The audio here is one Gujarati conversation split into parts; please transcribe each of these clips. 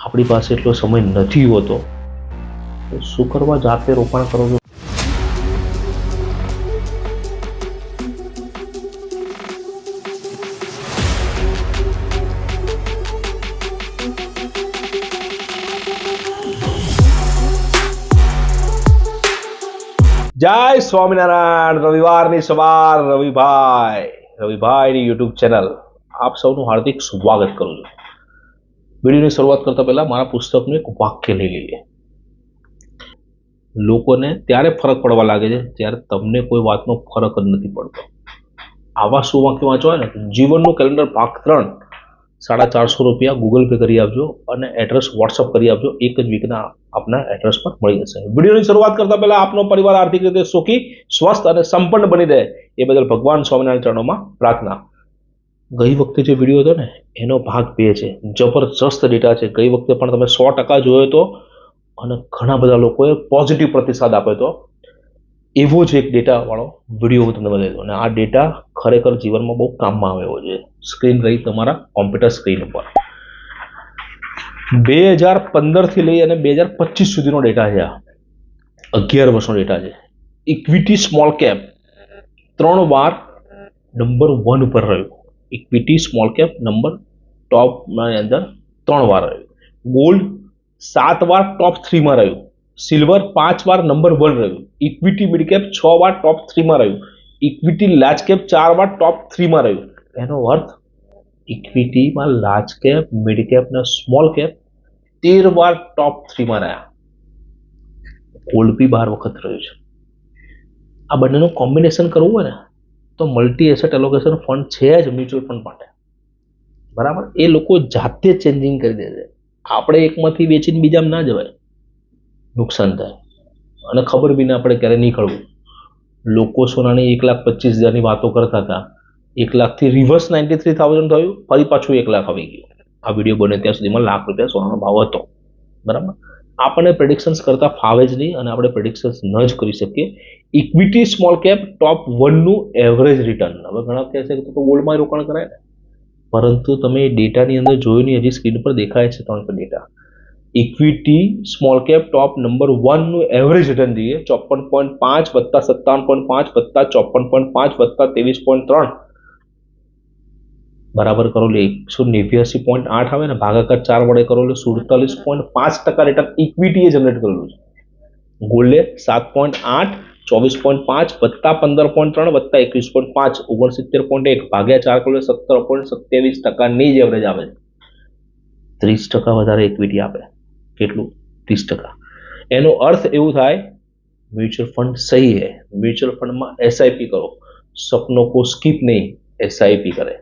આપણી પાસે એટલો સમય નથી હોતો તો શું કરવા જાતે રોકાણ કરો છો? જય સ્વામિનારાયણ. રવિવારની સવાર રવિભાઈની યુટ્યુબ ચેનલ આપ સૌનું હાર્દિક સ્વાગત કરું છું. વિડીયોની શરૂઆત કરતા પહેલા મારા પુસ્તકનું એક વાક્ય લઈ લઈએ. લોકોને ત્યારે ફરક પડવા લાગે છે જ્યારે તમને કોઈ વાતનો ફરક જ નથી પડતો. આવા શું વાક્ય વાંચવા ને જીવનનું કેલેન્ડર ભાગ 3 ₹450 ગૂગલ પે કરી આપજો અને એડ્રેસ વોટ્સઅપ કરી આપજો. એક જ વીકના આપના એડ્રેસ પર મળી જશે. વિડીયોની શરૂઆત કરતા પહેલા આપનો પરિવાર આર્થિક રીતે સુખી, સ્વસ્થ અને સંપન્ન બની રહે એ બદલ ભગવાન સ્વામિનારાયણ ચરણોમાં પ્રાર્થના. ગઈ વખતે જે વિડીયો હતો ને એનો ભાગ 2 છે. જબરજસ્ત ડેટા છે. ગઈ વખતે પણ તમે 100% જોયો હતો અને ઘણા બધા લોકોએ પોઝિટિવ પ્રતિસાદ આપ્યો હતો. એવો જ એક ડેટા વાળો વિડીયો હું તમને બતાવ્યો અને આ ડેટા ખરેખર જીવનમાં બહુ કામમાં આવે એવો છે. સ્ક્રીન રહી તમારા કોમ્પ્યુટર સ્ક્રીન ઉપર. 2015 થી લઈ અને 2025 સુધીનો ડેટા છે. 11 વર્ષનો ડેટા છે. ઇક્વિટી સ્મોલ કેપ 3 વાર નંબર 1 ઉપર રહ્યું. ઇક્વિટી સ્મોલ કેપ નંબર ટોપના અંદર 3 વાર રહ્યું. ગોલ્ડ 7 વાર ટોપ 3 માં રહ્યું. સિલ્વર 5 વાર નંબર 1 રહ્યું. ઇક્વિટી મિડ કેપ 6 વાર ટોપ 3 માં રહ્યું. ઇક્વિટી લાર્જ કેપ 4 વાર ટોપ 3 માં રહ્યું. એનો અર્થ ઇક્વિટીમાં લાર્જ કેપ, મિડ કેપ અને સ્મોલ કેપ 13 વાર ટોપ 3 માં રહ્યા. ગોલ્ડ બી 12 વખત રહ્યું છે. આ બંનેનું કોમ્બિનેશન કરવું હોય ને તો મલ્ટી એસેટ એલોકેશન ફંડ છે જ મ્યુચ્યુઅલ ફંડ માટે. બરાબર, એ લોકો જાતે ચેન્જિંગ કરી દે છે. આપણે એકમાંથી વેચીને બીજામાં ના જવાય, નુકસાન થાય અને ખબર બી ના પડે ક્યારે નીકળવું. લોકો સોનાની 1,25,000ની વાતો કરતા હતા. 1 લાખથી રિવર્સ 93,000 થયું, ફરી પાછું 1 લાખ આવી ગયું. આ વિડીયો બને ત્યાં સુધીમાં ₹1,00,000 સોનાનો ભાવ હતો. બરાબર, આપણને પ્રેડિક્શન્સ કરતા ફાવે જ નહીં અને આપણે પ્રેડિક્શન્સ ન જ કરી શકીએ. ઇક્વિટી સ્મોલ કેપ ટોપ 1 નું એવરેજ રિટર્ન, હવે ઘણા કહે છે કે તો ગોલ્ડમાં રોકાણ કરાય ને, પરંતુ તમે ડેટાની અંદર જોયું નહીં, હજી સ્ક્રીન પર દેખાય છે તમારી પર ડેટા. ઇક્વિટી સ્મોલ કેપ ટોપ નંબર 1 નું એવરેજ રિટર્ન જોઈએ 54.5 વત્તા 57.5 વત્તા 54.5 વત્તા 23.3 બરાબર કરો લે 189.8 આવે ને, ભાગાકાર 4 વડે કરો લે 47.5% રિટર્ન ઇક્વિટીએ જનરેટ કરેલું છે. ગોલ્ડે 7.8 24.5 વત્તા 15.3 વત્તા 21.5 69.1 ભાગ્યા 4 કરો 17.27%ની જ એવરેજ આવે છે. 30% વધારે ઇક્વિટી આપે. કેટલું? 30%. એનો અર્થ એવું થાય મ્યુચ્યુઅલ ફંડ સહી है. મ્યુચ્યુઅલ ફંડમાં એસઆઈપી કરો. સપનો કો સ્કીપ નહીં, એસઆઈપી કરે.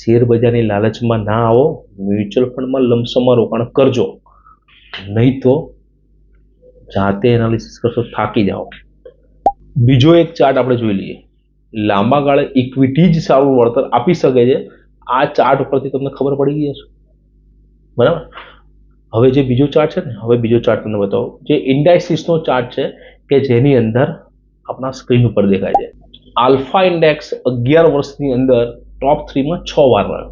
શેર બજારની લાલચમાં ના આવો. મ્યુચ્યુઅલ ફંડમાં લમસમમાં રોકાણ કરજો, નહીં તો જાતે એનાલિસિસ કરશો થાકી જાઓ. બીજો એક ચાર્ટ આપણે જોઈ લઈએ. લાંબા ગાળે ઇક્વિટી જ સારું વળતર આપી શકે છે. આ ચાર્ટ ઉપરથી તમને ખબર પડી ગઈ હશે. બરાબર, હવે જે બીજો ચાર્ટ છે ને, હવે બીજો ચાર્ટ તમને બતાવો, જે ઇન્ડાઇસિસનો ચાર્ટ છે કે જેની અંદર આપણા સ્ક્રીન ઉપર દેખાય છે. આલ્ફા ઇન્ડેક્સ 11 વર્ષની અંદર ટોપ 3 માં 6 વાર રહ્યો.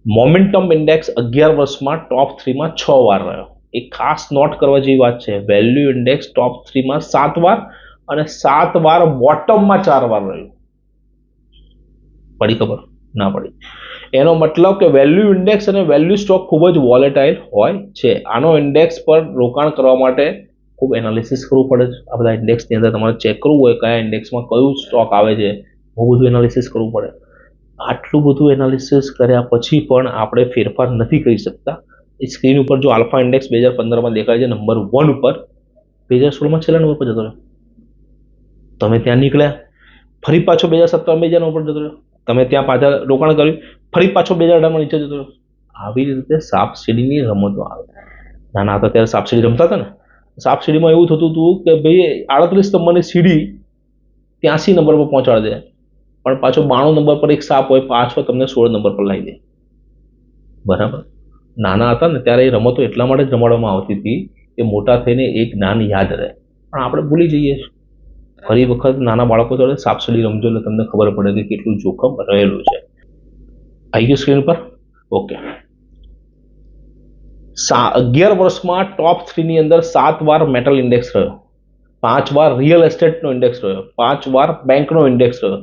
મોમેન્ટમ ઇન્ડેક્સ 11 વર્ષમાં ટોપ 3 માં 6 વાર રહ્યો. એક ખાસ નોટ કરવા જેવી વાત છે. વેલ્યુ ઇન્ડેક્સ ટોપ 3 માં 7 વાર અને 7 વાર બોટમમાં 4 વાર રહ્યું. પડી ખબર? ના પડી. એનો મતલબ કે વેલ્યુ ઇન્ડેક્સ અને વેલ્યુ સ્ટોક ખૂબ જ વોલેટાઇલ હોય છે. આનો ઇન્ડેક્સ પર રોકાણ કરવા માટે ખૂબ એનાલિસિસ કરવું પડે છે. આ બધા ઇન્ડેક્સની અંદર તમારે ચેક કરવું હોય કયા ઇન્ડેક્સમાં કયું સ્ટોક આવે છે, બહુ બધું એનાલિસિસ કરવું પડે. આટલું બધું એનાલિસિસ કર્યા પછી પણ આપણે ફેરફાર નથી કરી શકતા. એ સ્ક્રીન ઉપર જો આલ્ફા ઇન્ડેક્સ 2015માં દેખાય છે નંબર 1 ઉપર, 2016માં છેલ્લા નંબર પર જતો રહ્યો. તમે ત્યાં નીકળ્યા, ફરી પાછો 2017 ઉપર જતો રહ્યો. તમે ત્યાં પાછા રોકાણ કર્યું, ફરી પાછો 2018માં નીચે જતો રહ્યો. આવી રીતે સાપ સીડીની રમતો આવે. નાના હતા ત્યારે સાપ સીડી રમતા હતા ને, સાપ સીડીમાં એવું થતું હતું કે ભાઈ 38 નંબરની સીડી 83 નંબર પર પહોંચાડી દે, પણ પાછો 92 નંબર પર એક સાપ હોય, પાછો તમને 16 નંબર પર લાવી દે. બરાબર, નાના હતા ને ત્યારે એ રમતો એટલા માટે જ રમાડવામાં આવતી હતી કે મોટા થઈને એક જ્ઞાન યાદ રહે, પણ આપણે ભૂલી જઈએ. ફરી વખત નાના બાળકો જોડે સાપસીડી રમજો એટલે તમને ખબર પડે કે કેટલું જોખમ રહેલું છે. આવી ગયું સ્ક્રીન પર? ઓકે. 11 વર્ષમાં ટોપ 3 ની અંદર 7 વાર મેટલ ઇન્ડેક્સ રહ્યો, 5 વાર રિયલ એસ્ટેટનો ઇન્ડેક્સ રહ્યો, 5 વાર બેંકનો ઇન્ડેક્સ રહ્યો.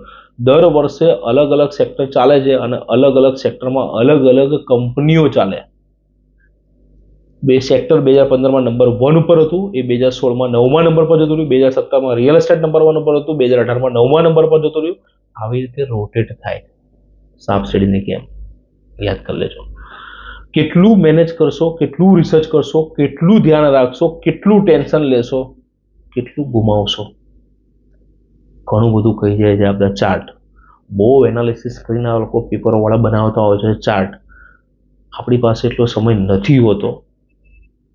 દર વર્ષે અલગ અલગ સેક્ટર ચાલે છે અને અલગ અલગ સેક્ટરમાં અલગ અલગ કંપનીઓ ચાલે. બે સેક્ટર 2015માં નંબર 1 ઉપર હતું, એ 2016માં 9મા નંબર પર જતું રહ્યું, 2017માં રિયલ એસ્ટેટ નંબર 1 ઉપર હતું, 2018માં 9મા નંબર પર જતું રહ્યું. આવી રીતે રોટેટ થાય. સાપ સીડીની ગેમ યાદ કરી લેજો. કેટલું મેનેજ કરશો, કેટલું રિસર્ચ કરશો, કેટલું ધ્યાન રાખશો, કેટલું ટેન્શન લેશો, કેટલું ગુમાવશો. ઘણું બધું કહી જાય છે આપણા ચાર્ટ. બહુ એનાલિસિસ કરીને આ લોકો પેપરવાળા બનાવતા હોય છે ચાર્ટ. આપણી પાસે એટલો સમય નથી હોતો.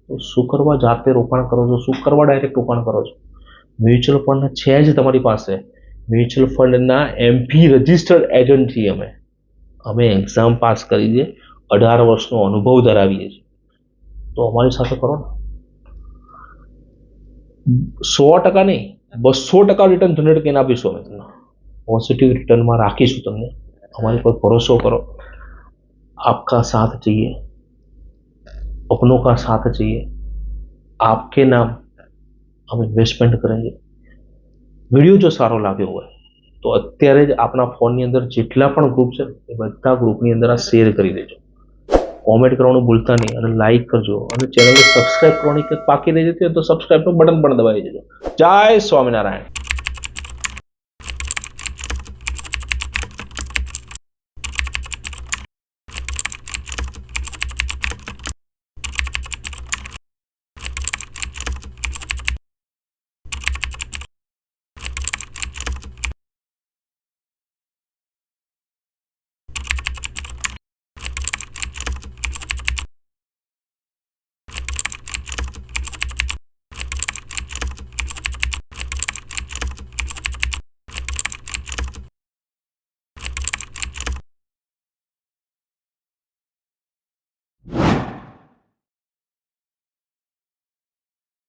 તો શું કરવા જાતે રોકાણ કરો છો? શું કરવા ડાયરેક્ટ રોકાણ કરો છો? મ્યુચ્યુઅલ ફંડ છે જ તમારી પાસે. મ્યુચ્યુઅલ ફંડના એમપી રજિસ્ટર્ડ એજન્ટ છીએ અમે એક્ઝામ પાસ કરી છે, 18 વર્ષનો અનુભવ ધરાવીએ છીએ. તો અમારી સાથે કરો ને. 100% નહીં, 200% રિટર્ન જનરેટ કરીને આપીશું અમે તમને. પોઝિટિવ રિટર્નમાં રાખીશું તમને. हमारे पर भरोसा करो. आपका साथ चाहिए, अपनों का साथ चाहिए, आपके नाम हम इन्वेस्टमेंट करेंगे. વિડીયો જો સારો લાગ્યો હોય તો અત્યારે જ આપણા ફોનની અંદર જેટલા પણ ગ્રુપ છે એ બધા ગ્રુપની અંદર આ શેર કરી દેજો. કોમેન્ટ કરવાનું ભૂલતા નહીં અને લાઈક કરજો અને ચેનલને સબસ્ક્રાઇબ કરવાની પાકી રહી જતી હોય તો સબસ્ક્રાઇબનું બટન પણ દબાવી દેજો. જય સ્વામિનારાયણ.